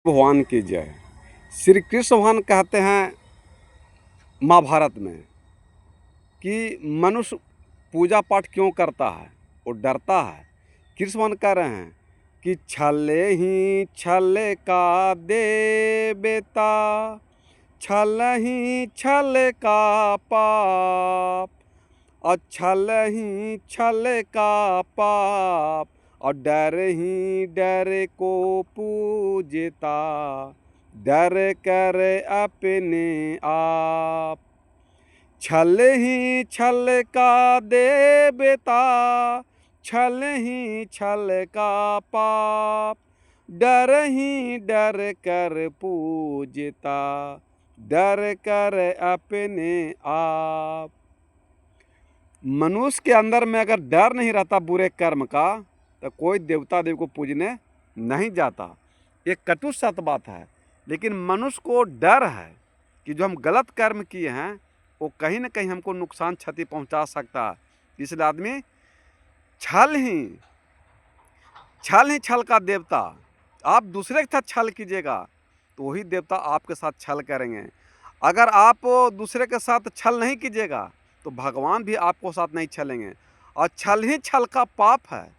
भगवान की जय। श्री कृष्ण भगवान कहते हैं महाभारत में कि मनुष्य पूजा पाठ क्यों करता है, वो डरता है। कृष्ण भगवान कह रहे हैं कि छले ही छल का देवता, छल ही छल का पाप, और छल ही छल का पाप, और डर ही डर को पूजता, डर कर अपने आप। छल ही छल का देवता, छल ही छल का पाप, डर ही डर कर पूजता, डर कर अपने आप। मनुष्य के अंदर में अगर डर नहीं रहता बुरे कर्म का, तो कोई देवता देव को पूजने नहीं जाता। एक कटु सत्य बात है, लेकिन मनुष्य को डर है कि जो हम गलत कर्म किए हैं वो कहीं ना कहीं हमको नुकसान क्षति पहुंचा सकता है। इसलिए आदमी छल ही छल का देवता। आप दूसरे के साथ छल कीजिएगा तो वही देवता आपके साथ छल करेंगे। अगर आप दूसरे के साथ छल नहीं कीजिएगा तो भगवान भी आपको साथ नहीं छलेंगे। और छल ही छल का पाप है।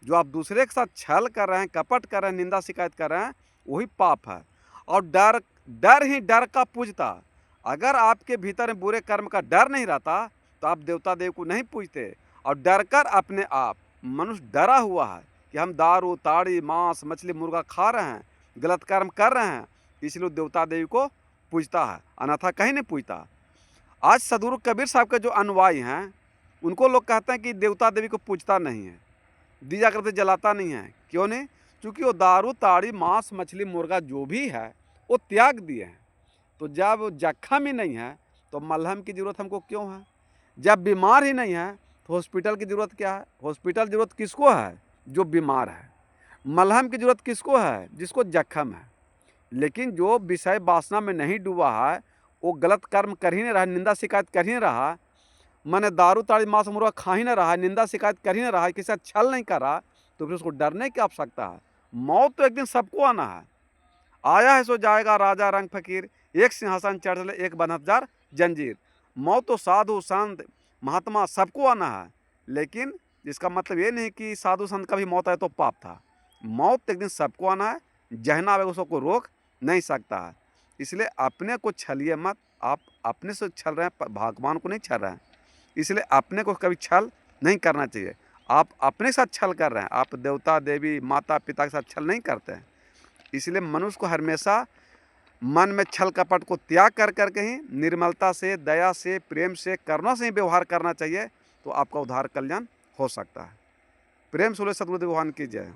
जो आप दूसरे के साथ छल कर रहे हैं, कपट कर रहे हैं, निंदा शिकायत कर रहे हैं, वही पाप है। और डर ही डर का पूजता। अगर आपके भीतर में बुरे कर्म का डर नहीं रहता तो आप देवता देव को नहीं पूजते। और डर कर अपने आप, मनुष्य डरा हुआ है कि हम दारू ताड़ी मांस मछली मुर्गा खा रहे हैं, गलत कर्म कर रहे हैं, इसलिए देवता देवी को पूजता है, अन्यथा कहीं नहीं पूजता। आज सदगुरु कबीर साहब के जो अनुयायी हैं उनको लोग कहते हैं कि देवता देवी को पूजता नहीं है, दिया करते जलाता नहीं है। क्यों नहीं? क्योंकि वो दारू ताड़ी मांस मछली मुर्गा जो भी है वो त्याग दिए हैं। तो जब जख्म ही नहीं है तो मलहम की ज़रूरत हमको क्यों है? जब बीमार ही नहीं है तो हॉस्पिटल की ज़रूरत क्या है? हॉस्पिटल ज़रूरत किसको है? जो बीमार है। मलहम की ज़रूरत किसको है? जिसको जख्म है। लेकिन जो विषय वासना में नहीं डूबा है, वो गलत कर्म कर ही नहीं रहा, निंदा शिकायत कर ही नहीं रहा, मैंने दारू ताड़ी मांस मुर्गा खा ही नहीं रहा, निंदा शिकायत कर ही नहीं रहा, किसी साथ छल नहीं कर रहा, तो फिर उसको डरने की आवश्यकता है। मौत तो एक दिन सबको आना है। आया है सो जाएगा राजा रंग फकीर, एक सिंहासन चढ़ ले एक बन हजार जंजीर। मौत तो साधु संत महात्मा सबको आना है। लेकिन इसका मतलब ये नहीं कि साधु संत का भी मौत आए तो पाप था। मौत एक दिन सबको आना है, जहना आवे उसको रोक नहीं सकता है। इसलिए अपने को छलिए मत। आप अपने से छल रहे हैं, भगवान को नहीं छल रहे हैं। इसलिए अपने को कभी छल नहीं करना चाहिए। आप अपने साथ छल कर रहे हैं, आप देवता देवी माता पिता के साथ छल नहीं करते हैं। इसलिए मनुष्य को हमेशा मन में छल कपट को त्याग कर करके ही निर्मलता से, दया से, प्रेम से, करुणा से ही व्यवहार करना चाहिए। तो आपका उद्धार कल्याण हो सकता है। प्रेम से बोले सतगुरुदेव भगवान की जय।